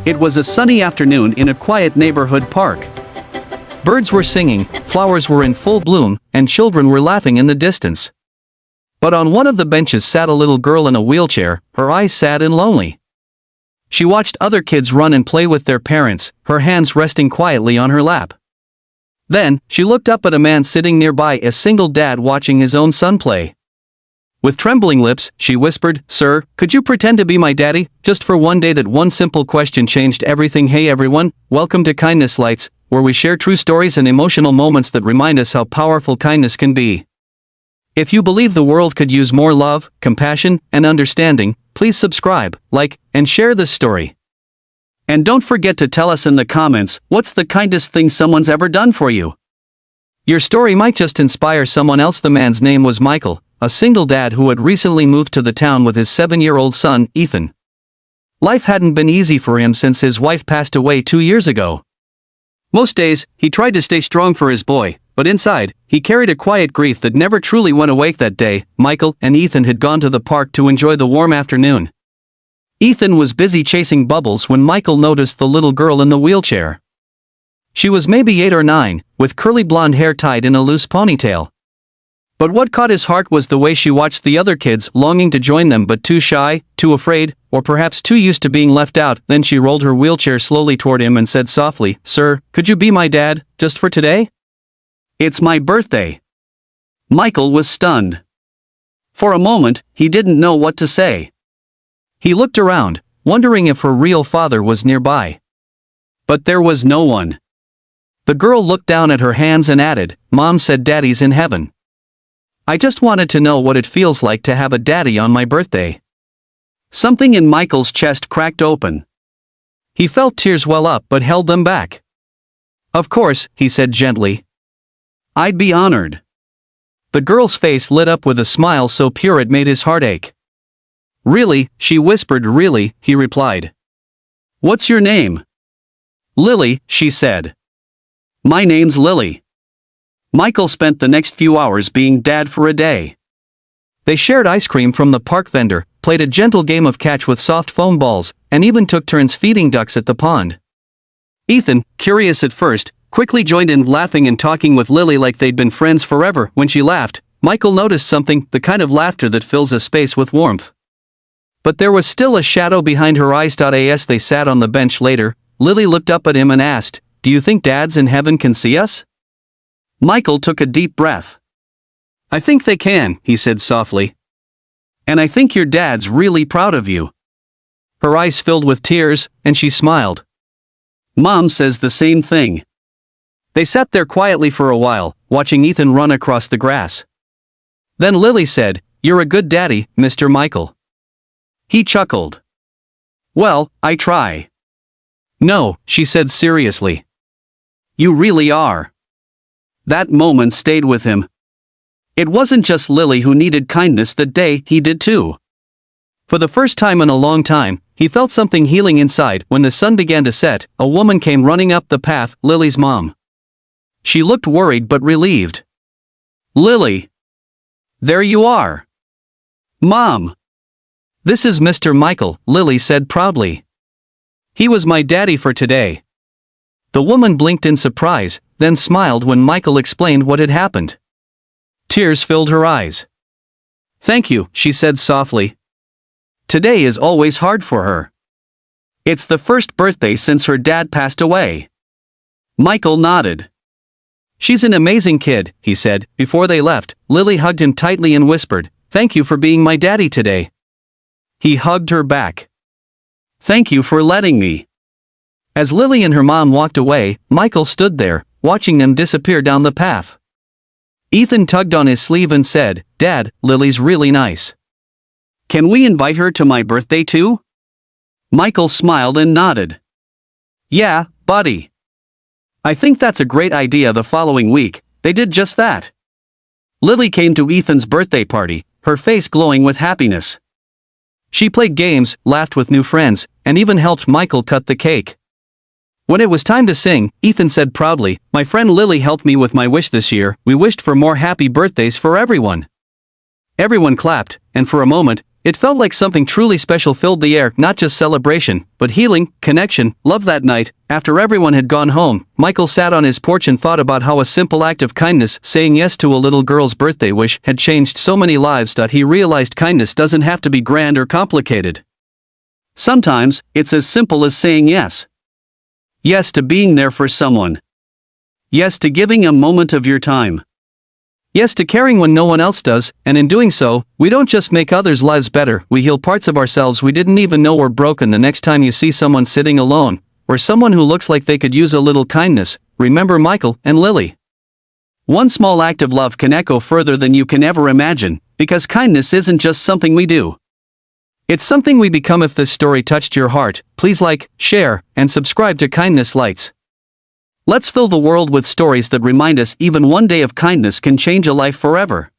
It was a sunny afternoon in a quiet neighborhood park. Birds were singing, flowers were in full bloom, and children were laughing in the distance. But on one of the benches sat a little girl in a wheelchair, her eyes sad and lonely. She watched other kids run and play with their parents, her hands resting quietly on her lap. Then, she looked up at a man sitting nearby, a single dad watching his own son play. With trembling lips, she whispered, "Sir, could you pretend to be my daddy, just for one day?" That one simple question changed everything. Hey everyone, welcome to Kindness Lights, where we share true stories and emotional moments that remind us how powerful kindness can be. If you believe the world could use more love, compassion, and understanding, please subscribe, like, and share this story. And don't forget to tell us in the comments, what's the kindest thing someone's ever done for you? Your story might just inspire someone else. The man's name was Michael, a single dad who had recently moved to the town with his 7-year-old son, Ethan. Life hadn't been easy for him since his wife passed away 2 years ago. Most days, he tried to stay strong for his boy, but inside, he carried a quiet grief that never truly went away. That day, Michael and Ethan had gone to the park to enjoy the warm afternoon. Ethan was busy chasing bubbles when Michael noticed the little girl in the wheelchair. She was maybe 8 or 9, with curly blonde hair tied in a loose ponytail. But what caught his heart was the way she watched the other kids, longing to join them but too shy, too afraid, or perhaps too used to being left out. Then she rolled her wheelchair slowly toward him and said softly, "Sir, could you be my dad, just for today? It's my birthday." Michael was stunned. For a moment, he didn't know what to say. He looked around, wondering if her real father was nearby. But there was no one. The girl looked down at her hands and added, "Mom said Daddy's in heaven. I just wanted to know what it feels like to have a daddy on my birthday." Something in Michael's chest cracked open. He felt tears well up but held them back. "Of course," he said gently. "I'd be honored." The girl's face lit up with a smile so pure it made his heart ache. "Really?" she whispered. "Really," he replied. "What's your name?" "Lily," she said. "My name's Lily." Michael spent the next few hours being dad for a day. They shared ice cream from the park vendor, played a gentle game of catch with soft foam balls, and even took turns feeding ducks at the pond. Ethan, curious at first, quickly joined in, laughing and talking with Lily like they'd been friends forever. When she laughed, Michael noticed something, the kind of laughter that fills a space with warmth. But there was still a shadow behind her eyes. As they sat on the bench later, Lily looked up at him and asked, "Do you think dads in heaven can see us?" Michael took a deep breath. "I think they can," he said softly. "And I think your dad's really proud of you." Her eyes filled with tears, and she smiled. "Mom says the same thing." They sat there quietly for a while, watching Ethan run across the grass. Then Lily said, "You're a good daddy, Mr. Michael." He chuckled. "Well, I try." "No," she said seriously. "You really are." That moment stayed with him. It wasn't just Lily who needed kindness that day, he did too. For the first time in a long time, he felt something healing inside. When the sun began to set, a woman came running up the path, Lily's mom. She looked worried but relieved. "Lily! There you are!" "Mom! This is Mr. Michael," Lily said proudly. "He was my daddy for today." The woman blinked in surprise, then smiled when Michael explained what had happened. Tears filled her eyes. "Thank you," she said softly. Today is always hard for her. It's the first birthday since her dad passed away. Michael nodded. "She's an amazing kid," he said. Before they left, Lily hugged him tightly and whispered, "Thank you for being my daddy today." He hugged her back. "Thank you for letting me." As Lily and her mom walked away, Michael stood there, watching them disappear down the path. Ethan tugged on his sleeve and said, "Dad, Lily's really nice. Can we invite her to my birthday too?" Michael smiled and nodded. "Yeah, buddy. I think that's a great idea." The following week, they did just that. Lily came to Ethan's birthday party, her face glowing with happiness. She played games, laughed with new friends, and even helped Michael cut the cake. When it was time to sing, Ethan said proudly, "My friend Lily helped me with my wish this year. We wished for more happy birthdays for everyone." Everyone clapped, and for a moment, It felt like something truly special filled the air, not just celebration, but healing, connection, love. That night, after everyone had gone home, Michael sat on his porch and thought about how a simple act of kindness, saying yes to a little girl's birthday wish, had changed so many lives. He realized kindness doesn't have to be grand or complicated. Sometimes, it's as simple as saying yes. Yes to being there for someone. Yes to giving a moment of your time. Yes to caring when no one else does, and in doing so, we don't just make others' lives better, we heal parts of ourselves we didn't even know were broken. The next time you see someone sitting alone, or someone who looks like they could use a little kindness, remember Michael and Lily. One small act of love can echo further than you can ever imagine, because kindness isn't just something we do. It's something we become. If this story touched your heart, please like, share, and subscribe to Kindness Lights. Let's fill the world with stories that remind us even one day of kindness can change a life forever.